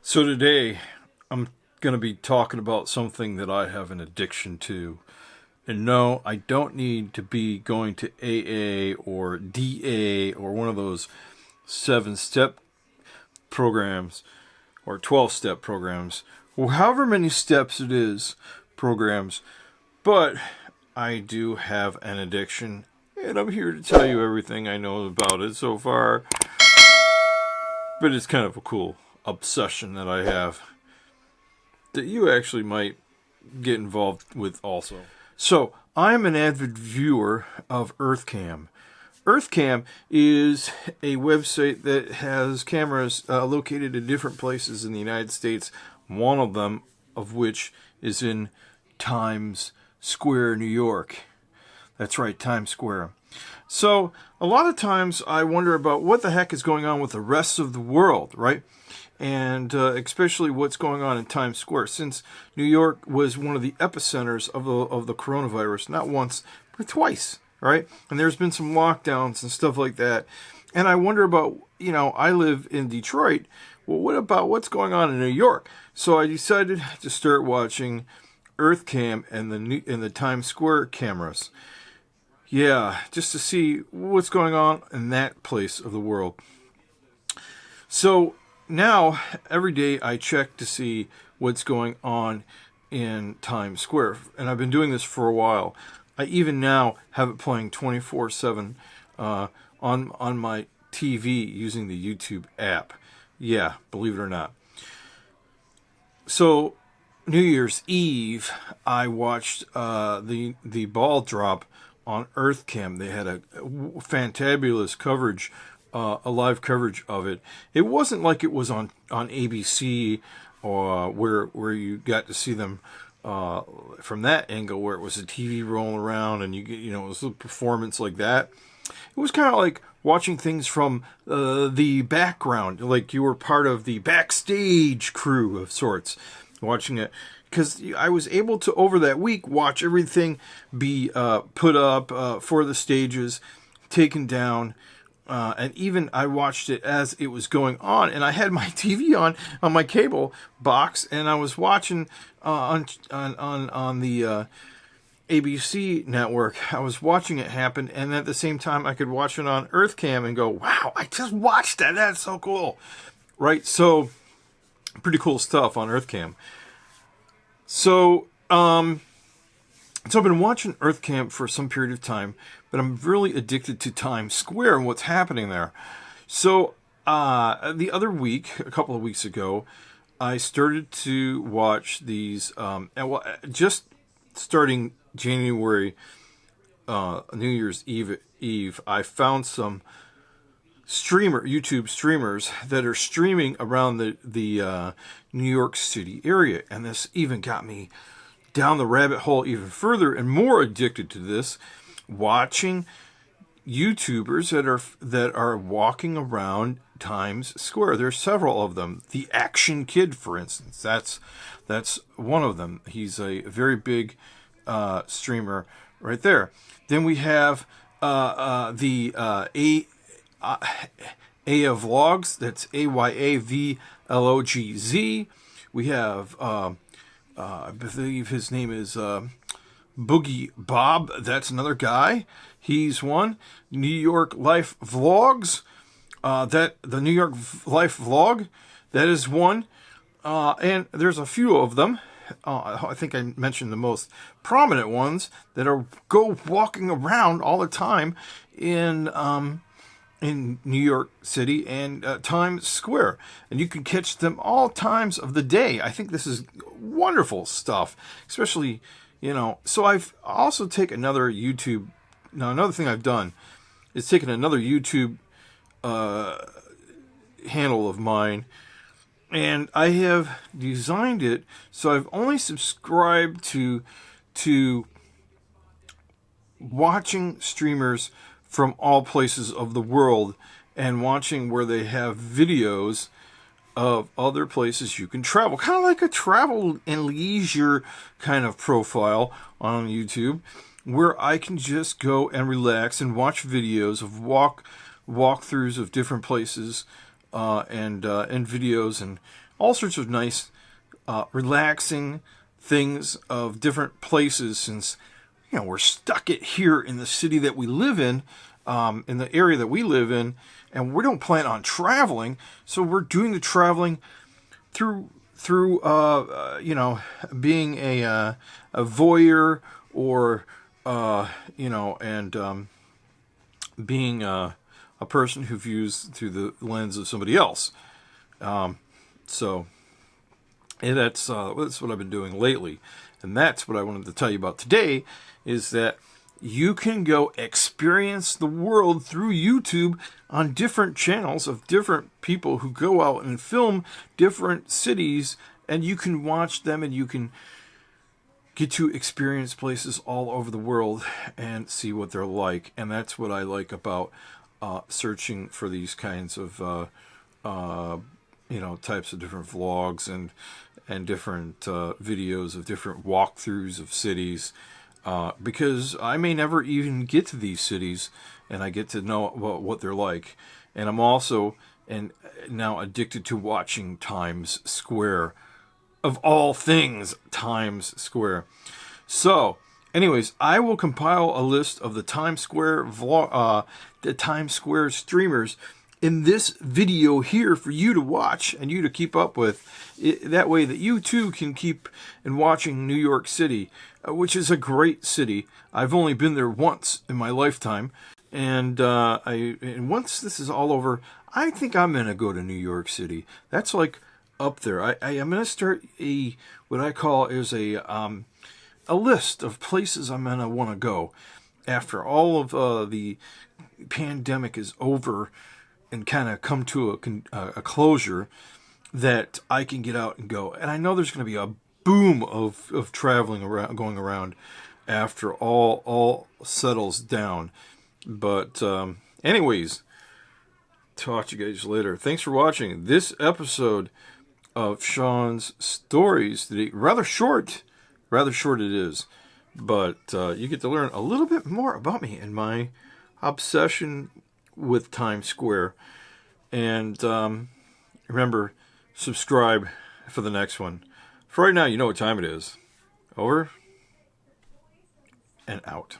So today I'm going to be talking about something that I have an addiction to. And no, I don't need to be going to AA or DA or one of those 7-step programs or 12-step programs, or however many steps it is programs. But I do have an addiction, and I'm here to tell you everything I know about it so far. But it's kind of a cool obsession that I have that you actually might get involved with also. So, I'm an avid viewer of EarthCam. EarthCam is a website that has cameras located in different places in the United States, one of them of which is in Times Square, New York. That's right, Times Square. So, a lot of times I wonder about what the heck is going on with the rest of the world, right? And especially what's going on in Times Square, since New York was one of the epicenters of the coronavirus, not once, but twice, right? And there's been some lockdowns and stuff like that. And I wonder about, I live in Detroit. Well, what about what's going on in New York? So I decided to start watching EarthCam and the Times Square cameras. Yeah, just to see what's going on in that place of the world. So now, every day I check to see what's going on in Times Square. And I've been doing this for a while. I even now have it playing 24/7 on my TV using the YouTube app. Yeah, believe it or not. So, New Year's Eve, I watched the ball drop on EarthCam. They had a fantabulous coverage, a live coverage of it. It wasn't like it was on ABC or where you got to see them from that angle, where it was a TV rolling around and it was a performance like that. It was kind of like watching things from the background, like you were part of the backstage crew of sorts, watching it. Because I was able to, over that week, watch everything be put up for the stages, taken down, and even I watched it as it was going on. And I had my TV on my cable box, and I was watching on the ABC network. I was watching it happen, and at the same time, I could watch it on EarthCam and go, "Wow, I just watched that. That's so cool!" Right? So, pretty cool stuff on EarthCam. So I've been watching EarthCam for some period of time, but I'm really addicted to Times Square and what's happening there. So the other week, a couple of weeks ago, I started to watch these, just starting January, New Year's Eve, I found some YouTube streamers that are streaming around the New York City area, and this even got me down the rabbit hole even further and more addicted to this, watching YouTubers that are walking around Times Square. There's several of them. The ActionKid, for instance, that's one of them. He's a very big streamer right there. Then we have the AyaVlogz, that's AyaVlogz. We have, I believe his name is Boogie Bob. That's another guy. He's one. New York Life Vlogs. The New York Life Vlog. That is one. And there's a few of them. I think I mentioned the most prominent ones that go walking around all the time in New York City and Times Square. And you can catch them all times of the day. I think this is wonderful stuff, especially, So I've also taken another YouTube. Now, another thing I've done is taken another YouTube handle of mine, and I have designed it so I've only subscribed to watching streamers from all places of the world and watching where they have videos of other places you can travel. Kind of like a travel and leisure kind of profile on YouTube, where I can just go and relax and watch videos of walkthroughs of different places and videos and all sorts of nice, relaxing things of different places, since we're stuck here in the city that we live in the area that we live in, and we don't plan on traveling, so we're doing the traveling through being a voyeur, or and being a person who views through the lens of somebody else. So that's what I've been doing lately, and that's what I wanted to tell you about today, is that you can go experience the world through YouTube on different channels of different people who go out and film different cities, and you can watch them, and you can get to experience places all over the world and see what they're like. And that's what I like about searching for these kinds of types of different vlogs and different videos of different walkthroughs of cities, because I may never even get to these cities, and I get to know what they're like. And I'm also now addicted to watching Times Square. Of all things, Times Square. So, anyways, I will compile a list of the Times Square the Times Square streamers in this video here for you to watch and you to keep up with. That way that you too can keep watching New York City, which is a great city. I've only been there once in my lifetime, and once this is all over, I think I'm gonna go to New York City. That's like up there. I am going to start what I call is a list of places I'm going to want to go after all of the pandemic is over and kind of come to a closure, that I can get out and go. And I know there's going to be a boom of traveling around, going around after all settles down. But anyways, talk to you guys later. Thanks for watching this episode of Sean's Stories today. Rather short it is, but you get to learn a little bit more about me and my obsession with Times Square. And remember, subscribe for the next one. For right now, you know what time it is. Over and out.